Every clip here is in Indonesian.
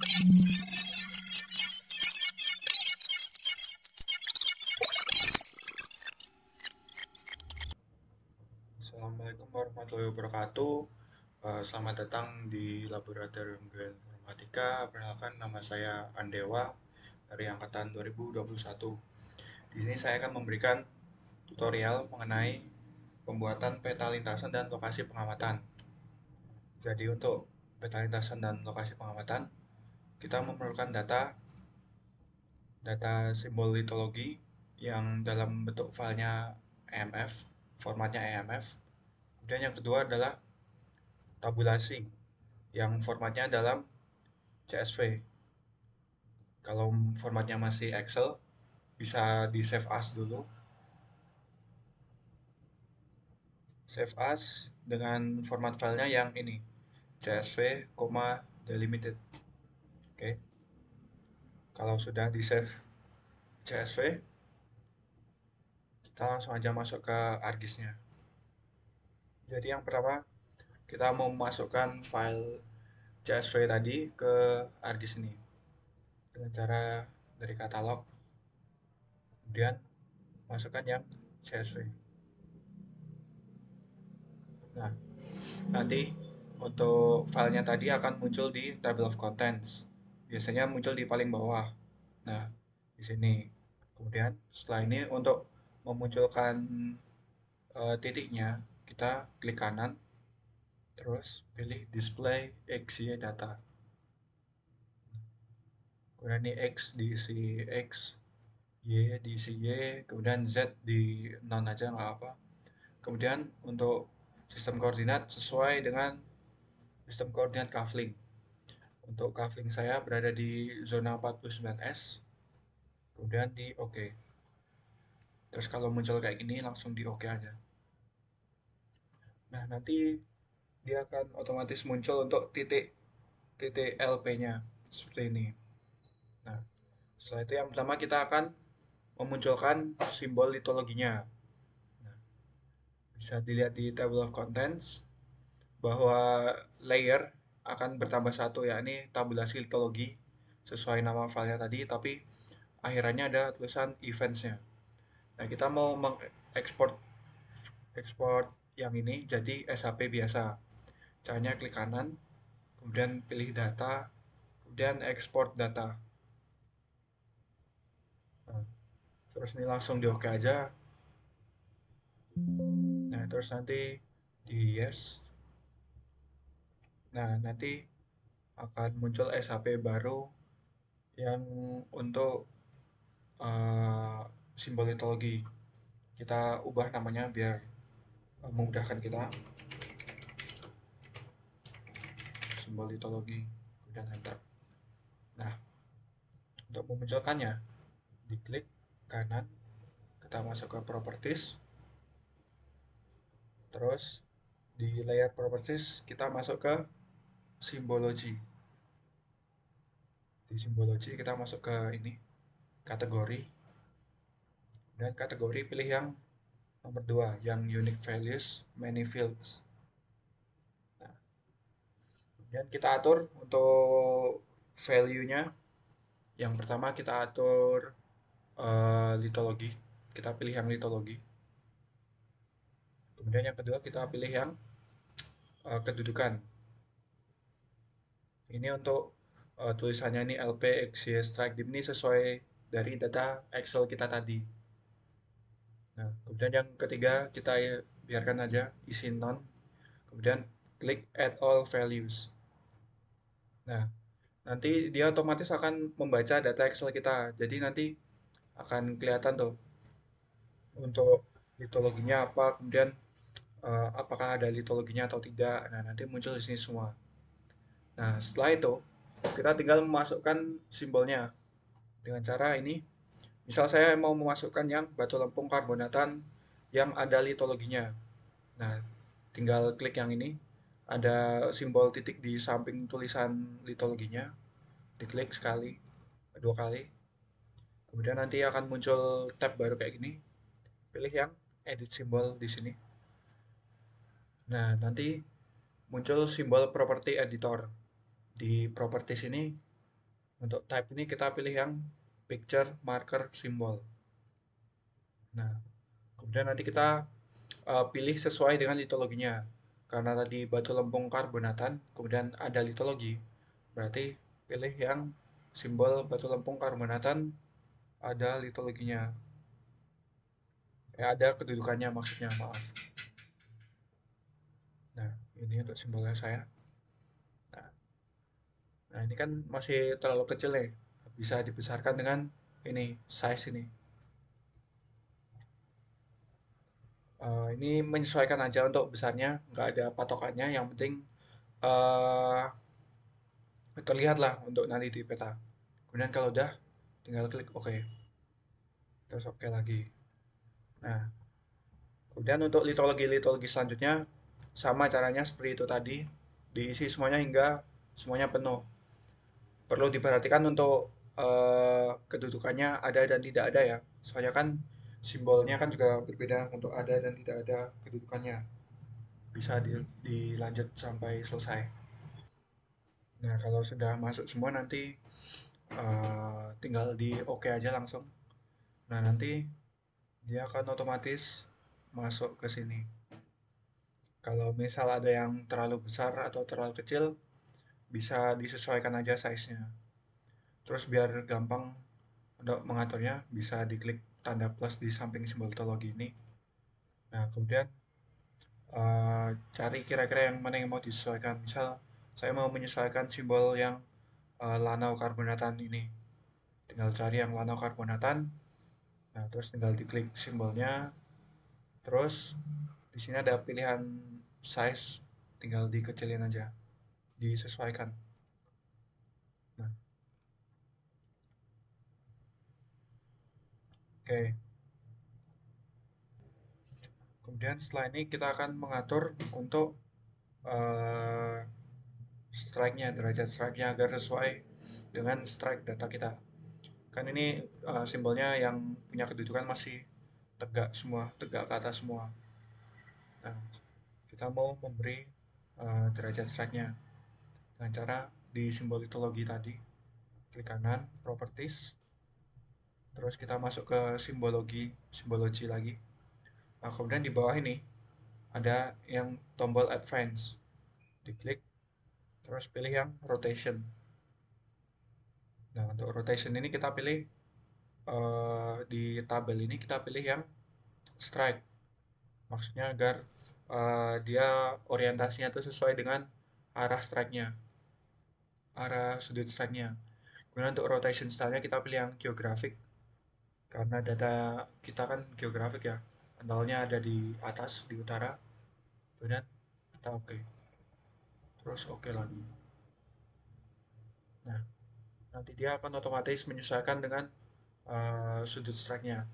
Assalamualaikum warahmatullahi wabarakatuh. Selamat datang di Laboratorium Geoinformatika. Perkenalkan, nama saya Andewa dari angkatan 2021. Di sini saya akan memberikan tutorial mengenai pembuatan peta lintasan dan lokasi pengamatan. Jadi untuk peta lintasan dan lokasi pengamatan, kita memerlukan data simbol litologi yang dalam bentuk filenya EMF, formatnya EMF. Kemudian yang kedua adalah tabulasi yang formatnya dalam CSV. Kalau formatnya masih Excel, bisa di save as dulu. Save as dengan format filenya yang ini, CSV, delimited. Oke. Kalau sudah di save CSV, kita langsung aja masuk ke ArcGIS-nya. Jadi yang pertama, kita mau memasukkan file CSV tadi ke ArcGIS ini dengan cara dari katalog, kemudian masukkan yang CSV. Nah, nanti untuk filenya tadi akan muncul di table of contents. Biasanya muncul di paling bawah. Nah, di sini. Kemudian setelah ini untuk memunculkan titiknya, kita klik kanan, terus pilih display XY data. Kemudian ini X diisi X, Y diisi Y, kemudian Z di non aja nggak apa. Kemudian untuk sistem koordinat sesuai dengan sistem koordinat kafling. Untuk kafling saya berada di zona 49S, kemudian di OK. Terus kalau muncul kayak gini langsung di OK aja. Nah, nanti dia akan otomatis muncul untuk titik titik LP-nya seperti ini. Nah, setelah itu yang pertama kita akan memunculkan simbol litologinya. Nah, bisa dilihat di table of contents bahwa layer akan bertambah satu, yakni tabulasi litologi sesuai nama filenya tadi, tapi akhirannya ada tulisan events-nya. Nah, kita mau mengekspor yang ini jadi SHP biasa. Caranya klik kanan, kemudian pilih data, kemudian export data. Nah, terus ini langsung di OK aja. Nah, terus nanti di yes. Nah, nanti akan muncul SHP baru yang untuk simbol litologi. Kita ubah namanya biar memudahkan kita. Simbol litologi, kemudian enter. Nah, untuk memunculkannya, diklik kanan, kita masuk ke properties, terus di layer properties kita masuk ke simbology. Di simbology kita masuk ke ini, kategori, dan kategori pilih yang nomor 2, yang unique values, many fields. Nah, kemudian kita atur untuk value-nya. Yang pertama kita atur litologi, kita pilih yang litologi. Kemudian yang kedua kita pilih yang kedudukan. Ini untuk tulisannya ini LP XY strike deep ini sesuai dari data Excel kita tadi. Nah, kemudian yang ketiga kita biarkan aja isi none. Kemudian klik add all values. Nah, nanti dia otomatis akan membaca data Excel kita. Jadi nanti akan kelihatan tuh untuk litologinya apa, kemudian apakah ada litologinya atau tidak. Nah, nanti muncul di sini semua. Nah, setelah itu kita tinggal memasukkan simbolnya dengan cara ini. Misal saya mau memasukkan yang batu lempung karbonatan yang ada litologinya. Nah, tinggal klik yang ini. Ada simbol titik di samping tulisan litologinya. Diklik sekali, dua kali. Kemudian nanti akan muncul tab baru kayak gini. Pilih yang edit simbol di sini. Nah, nanti muncul simbol property editor. Di properties ini Untuk type ini kita pilih yang picture marker symbol. Nah, kemudian nanti kita pilih sesuai dengan litologinya. Karena tadi batu lempung karbonatan, kemudian ada litologi, berarti pilih yang simbol batu lempung karbonatan ada litologinya. Ada kedudukannya maksudnya, maaf. Nah, ini untuk simbolnya saya. Nah, nah, ini kan masih terlalu kecil nih. Bisa dibesarkan dengan ini, size ini. Ini menyesuaikan aja untuk besarnya, nggak ada patokannya. Yang penting eh terlihat lah untuk nanti di peta. Kemudian kalau udah, tinggal klik OK. Terus OK lagi. Nah, kemudian untuk litologi-litologi selanjutnya, sama caranya seperti itu tadi. Diisi semuanya hingga semuanya penuh. Perlu diperhatikan untuk kedudukannya ada dan tidak ada ya. Soalnya kan simbolnya kan juga berbeda untuk ada dan tidak ada kedudukannya. Bisa dilanjut sampai selesai. Nah, kalau sudah masuk semua nanti tinggal di OK aja langsung. Nah, nanti dia akan otomatis masuk ke sini. Kalau misal ada yang terlalu besar atau terlalu kecil, bisa disesuaikan aja size-nya. Terus biar gampang untuk mengaturnya, bisa diklik tanda plus di samping simbol litologi ini. Nah, kemudian cari kira-kira yang mana yang mau disesuaikan. Misal, saya mau menyesuaikan simbol yang lanau karbonatan ini. Tinggal cari yang lanau karbonatan. Nah, terus tinggal diklik simbolnya. Terus di sini ada pilihan size, tinggal dikecilin aja, disesuaikan. Nah, oke. Kemudian setelah ini kita akan mengatur untuk uh, strike-nya, derajat strike-nya agar sesuai dengan strike data kita. Kan ini simbolnya yang punya kedudukan masih tegak semua, tegak ke atas semua. Nah, kita mau memberi derajat strike-nya dengan cara di simbol litologi tadi, klik kanan, properties, terus kita masuk ke simbologi lagi. Nah, kemudian di bawah ini ada yang tombol advance, diklik, terus pilih yang rotation. Nah, untuk rotation ini kita pilih di tabel ini kita pilih yang strike. Maksudnya agar dia orientasinya itu sesuai dengan arah strike-nya, arah sudut strike-nya. Kemudian untuk rotation style-nya kita pilih yang geographic. Karena data kita kan geografik ya. Nolnya ada di atas, di utara. Kemudian kita oke. Terus oke lagi. Nah, nanti dia akan otomatis menyesuaikan dengan sudut strike-nya,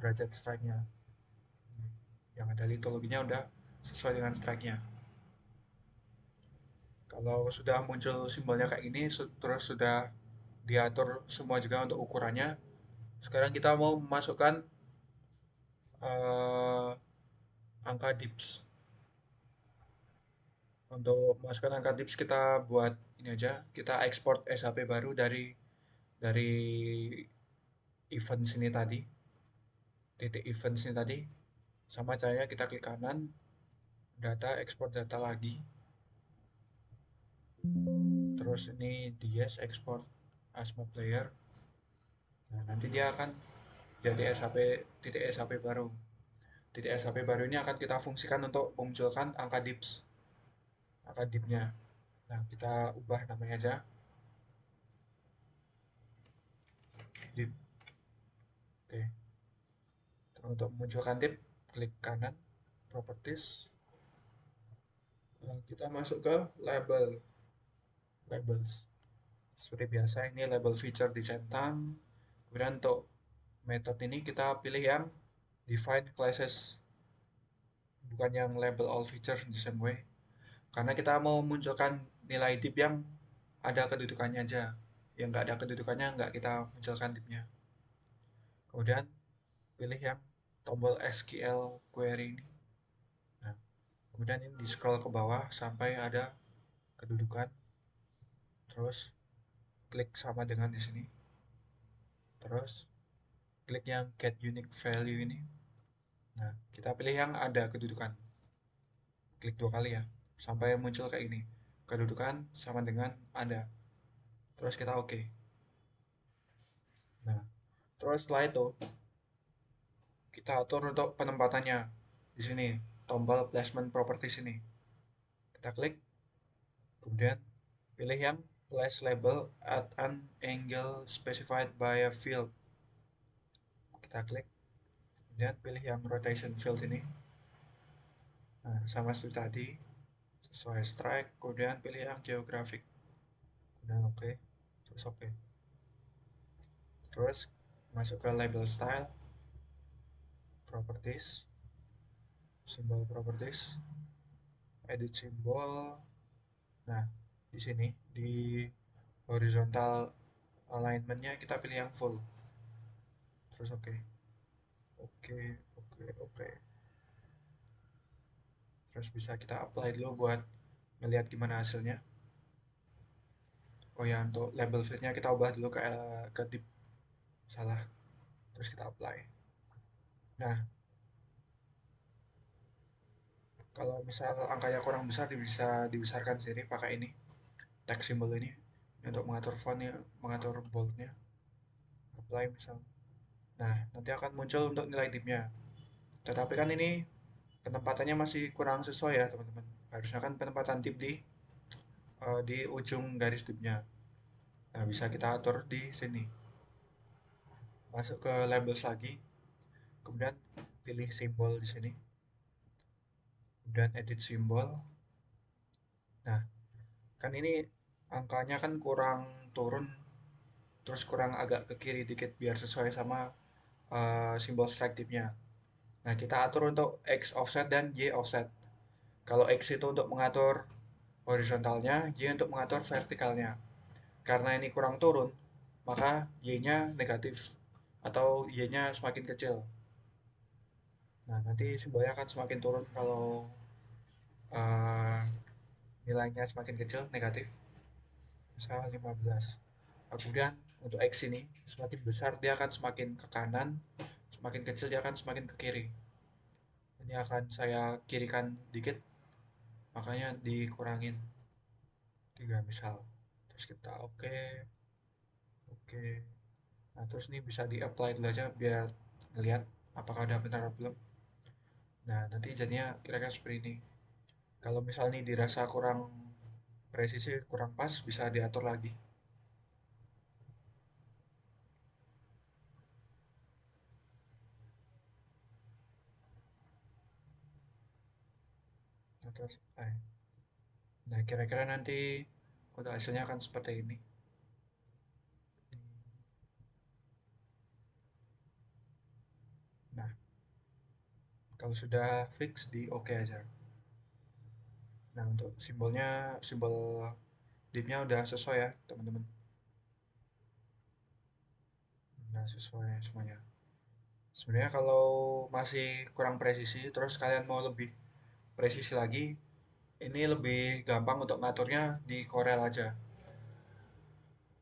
derajat strike-nya. Yang ada litologinya udah sesuai dengan strike-nya. Kalau sudah muncul simbolnya kayak ini, terus sudah diatur semua juga untuk ukurannya, sekarang kita mau memasukkan uh, angka dips. Untuk memasukkan angka dips kita buat ini aja, kita ekspor SHP baru dari event sini tadi, titik event sini tadi. Sama caranya kita klik kanan, data, ekspor data lagi. Terus ini DS export as map layer. Nah, nanti dia akan jadi SHP, titik SHP baru. Titik SHP baru ini akan kita fungsikan untuk memunculkan angka dips, angka dipnya. Nah, kita ubah namanya aja dip. Oke. Terus untuk memunculkan dip, klik kanan, properties. Nah, kita masuk ke labels. Seperti biasa ini label feature di centang. Kemudian untuk metode ini kita pilih yang define classes, bukan yang label all feature the same way. Karena kita mau munculkan nilai div yang ada kedudukannya aja. Yang nggak ada kedudukannya nggak kita munculkan divnya. Kemudian pilih yang tombol SQL query ini. Nah, kemudian ini di scroll ke bawah sampai ada kedudukan. Terus klik sama dengan di sini. Terus klik yang get unique value ini. Nah, kita pilih yang ada kedudukan. Klik 2 kali ya, sampai muncul kayak ini. Kedudukan sama dengan ada. Terus kita oke. Nah, terus setelah itu kita atur untuk penempatannya. Di sini, tombol placement properties ini. Kita klik, kemudian pilih yang place label at an angle specified by a field. Kita klik, kemudian pilih yang rotation field ini. Nah, sama seperti tadi, sesuai strike, kemudian pilih yang geographic. Kemudian oke, terus oke. Terus masuk ke label style, properties, symbol properties, edit symbol. Nah, di sini di horizontal alignmentnya kita pilih yang full. Terus oke, oke, oke, oke. Terus bisa kita apply dulu buat ngelihat gimana hasilnya. Oh ya, untuk label fieldnya kita ubah dulu ke div. Salah. Terus kita apply. Nah, kalau misal angkanya kurang besar bisa dibesarkan sendiri pakai ini, text symbol ini untuk mengatur fontnya, mengatur boldnya, apply misal. Nah, nanti akan muncul untuk nilai divnya. Tetapi kan ini penempatannya masih kurang sesuai ya teman-teman. Harusnya kan penempatan div di ujung garis divnya. Nah, bisa kita atur di sini. Masuk ke labels lagi, kemudian pilih simbol di sini, kemudian edit simbol. Nah, kan ini angkanya kan kurang turun, terus kurang agak ke kiri dikit biar sesuai sama simbol strike tipnya. Nah, kita atur untuk X offset dan Y offset. Kalau X itu untuk mengatur horizontalnya, Y untuk mengatur vertikalnya. Karena ini kurang turun, maka Y-nya negatif atau Y-nya semakin kecil. Nah, nanti simbolnya akan semakin turun kalau uh, nilainya semakin kecil, negatif. Misal 15. Nah, kemudian untuk X ini, semakin besar dia akan semakin ke kanan, semakin kecil dia akan semakin ke kiri. Ini akan saya kirikan dikit, makanya dikurangin 3 misal. Terus kita oke, oke. Nah, terus ini bisa di-apply dulu aja biar ngeliat apakah udah benar atau belum. Nah, nanti jadinya kira-kira seperti ini. Kalau misalnya ini dirasa kurang presisi, kurang pas, bisa diatur lagi. Nah, terus, nah, kira-kira nanti untuk hasilnya akan seperti ini. Nah, kalau sudah fix di oke aja. Nah, untuk simbolnya, simbol divnya udah sesuai ya, teman-teman. Udah sesuai semuanya. Sebenarnya kalau masih kurang presisi, terus kalian mau lebih presisi lagi, ini lebih gampang untuk ngaturnya di Corel aja.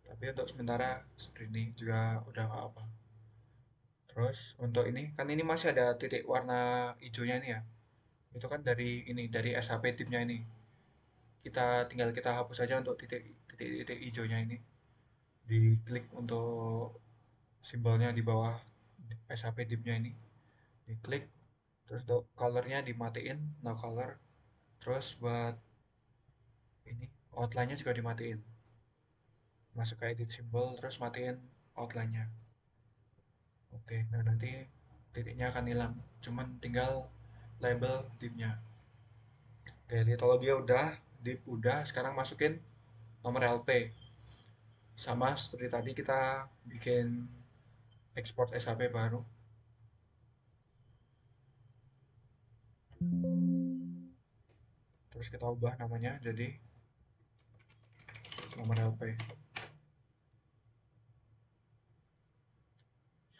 Tapi untuk sementara seperti ini juga udah nggak apa. Terus untuk ini, kan ini masih ada titik warna hijaunya ini ya. Itu kan dari ini, dari SHP tipnya ini. Kita hapus saja untuk titik-titik hijaunya ini. Diklik untuk simbolnya di bawah SHP div-nya ini. Diklik, terus untuk colornya dimatiin, no color. Terus buat ini, outline-nya juga dimatiin. Masuk ke edit simbol, terus matiin outline-nya. Oke, nah nanti titiknya akan hilang. Cuman tinggal label div-nya. Oke, litologi udah, div udah, sekarang masukin nomor LP. Sama seperti tadi kita bikin export SHP baru. Terus kita ubah namanya jadi nomor LP.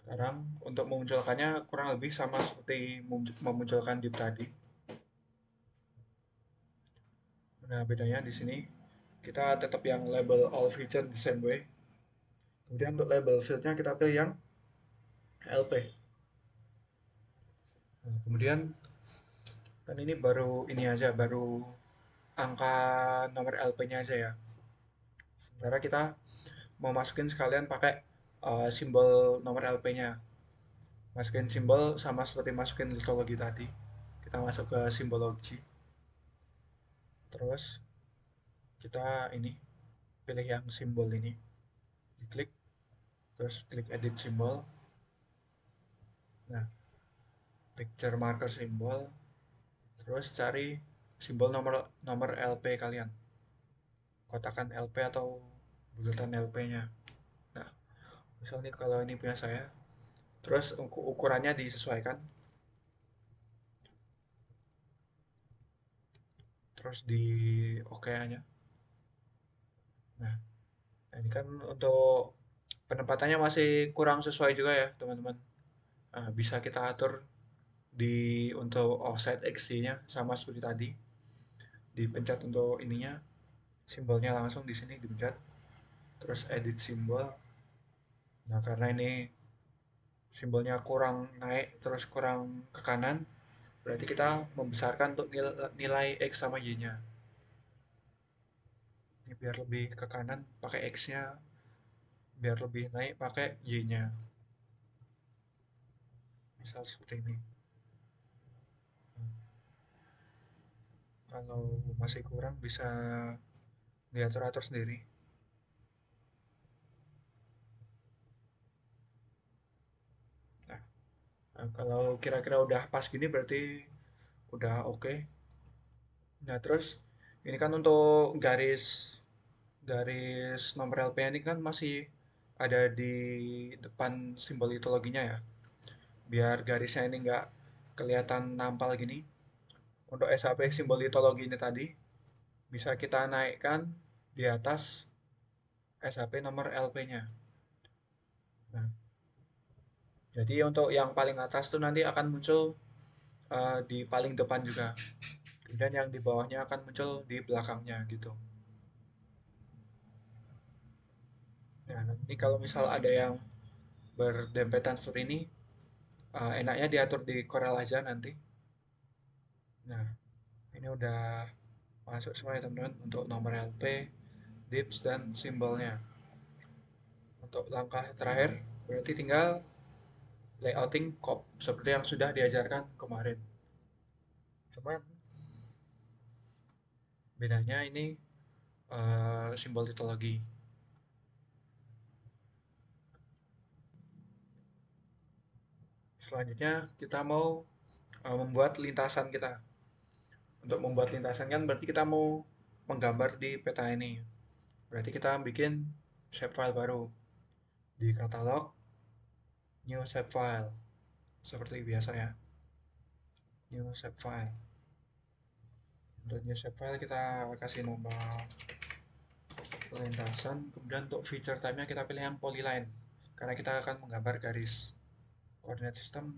Sekarang untuk memunculkannya kurang lebih sama seperti memunculkan div tadi. Nah, bedanya di sini kita tetap yang label all feature the same way. Kemudian untuk label fieldnya kita pilih yang LP. Nah, kemudian kan ini baru ini aja, baru angka nomor LP-nya aja ya. Sementara kita mau masukin sekalian pakai simbol nomor LP-nya. Masukin simbol sama seperti masukin litologi tadi. Kita masuk ke simbologi. Terus kita ini pilih yang simbol ini. Diklik, terus klik edit simbol. Nah, picture marker simbol. Terus cari simbol nomor nomor LP kalian. Kotakan LP atau bulatan LP-nya. Nah, misalnya kalau ini punya saya, terus ukurannya disesuaikan, terus di oke aja. Nah, ini kan untuk penempatannya masih kurang sesuai juga ya, teman-teman. Nah, bisa kita atur di untuk offset XY-nya sama seperti tadi. Dipencet untuk ininya, simbolnya langsung di sini dipencet. Terus edit simbol. Nah, karena ini simbolnya kurang naik terus kurang ke kanan, berarti kita membesarkan untuk nilai X sama Y-nya. Ini biar lebih ke kanan pakai X-nya, biar lebih naik pakai Y-nya. Misal seperti ini. Kalau masih kurang bisa diatur-atur sendiri. Nah, kalau kira-kira udah pas gini berarti udah oke. Nah, terus ini kan untuk garis garis nomor LP ini kan masih ada di depan simbol litologinya ya. Biar garisnya ini nggak kelihatan nampal gini. Untuk SAP simbol litologi ini tadi bisa kita naikkan di atas SAP nomor LP-nya. Nah, jadi untuk yang paling atas tuh nanti akan muncul di paling depan juga. Kemudian yang di bawahnya akan muncul di belakangnya gitu. Nah, nanti kalau misal ada yang berdempetan seperti ini, enaknya diatur di Corel aja nanti. Nah, ini udah masuk semua ya teman-teman untuk nomor LP, dips, dan simbolnya. Untuk langkah terakhir, berarti tinggal layouting cop seperti yang sudah diajarkan kemarin. Cuman bedanya ini simbol titologi. Selanjutnya kita mau membuat lintasan kita. Untuk membuat lintasan kan berarti kita mau menggambar di peta ini. Berarti kita bikin shapefile baru di katalog new shapefile seperti biasa ya. New shapefile. Untuk new shapefile kita kasih nama lintasan. Kemudian untuk feature type-nya kita pilih yang polyline karena kita akan menggambar garis. Koordinat sistem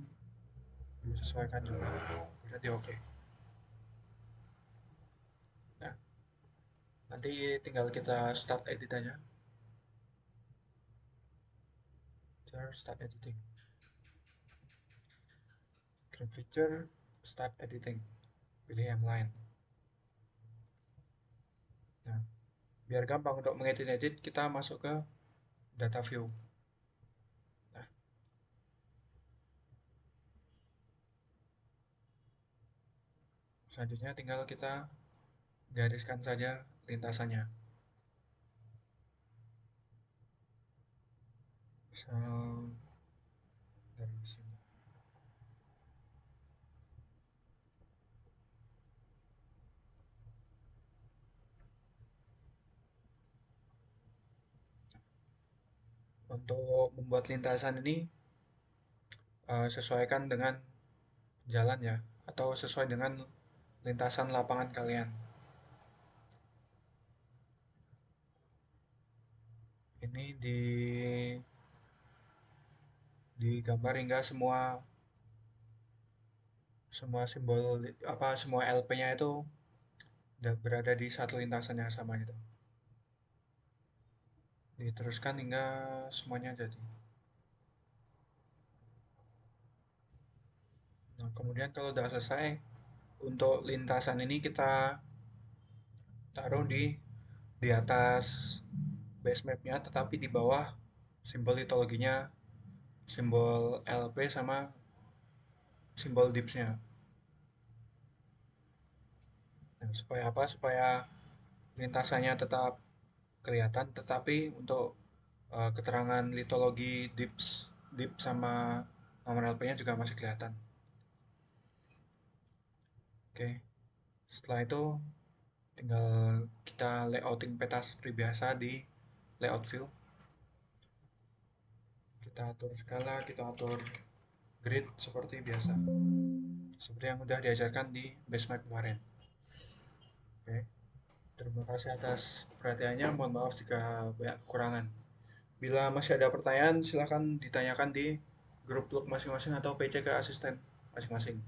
disesuaikan juga. Berarti oke. Nah, nanti tinggal kita start edit aja. Start editing. Create feature, start editing. Pilih yang lain. Nah, biar gampang untuk mengedit-edit, kita masuk ke data view. Nah, selanjutnya tinggal kita gariskan saja lintasannya. Misal dari sini. Untuk membuat lintasan ini sesuaikan dengan jalan ya, atau sesuai dengan lintasan lapangan kalian. Ini digambar hingga semua semua simbol apa semua LP-nya itu berada di satu lintasan yang sama gitu. Diteruskan hingga semuanya jadi. Nah, kemudian kalau udah selesai, untuk lintasan ini kita taruh di atas base mapnya, tetapi di bawah simbol litologinya, simbol LP sama simbol dipsnya. Nah, supaya apa? Supaya lintasannya tetap kelihatan, tetapi untuk keterangan litologi dip sama nomor LP-nya juga masih kelihatan. Oke, setelah itu tinggal kita layouting peta seperti biasa di layout view. Kita atur skala, kita atur grid seperti biasa. Seperti yang udah diajarkan di base map kemarin. Oke, terima kasih atas perhatiannya. Mohon maaf jika banyak kekurangan. Bila masih ada pertanyaan, silahkan ditanyakan di grup log masing-masing atau PC ke asisten masing-masing.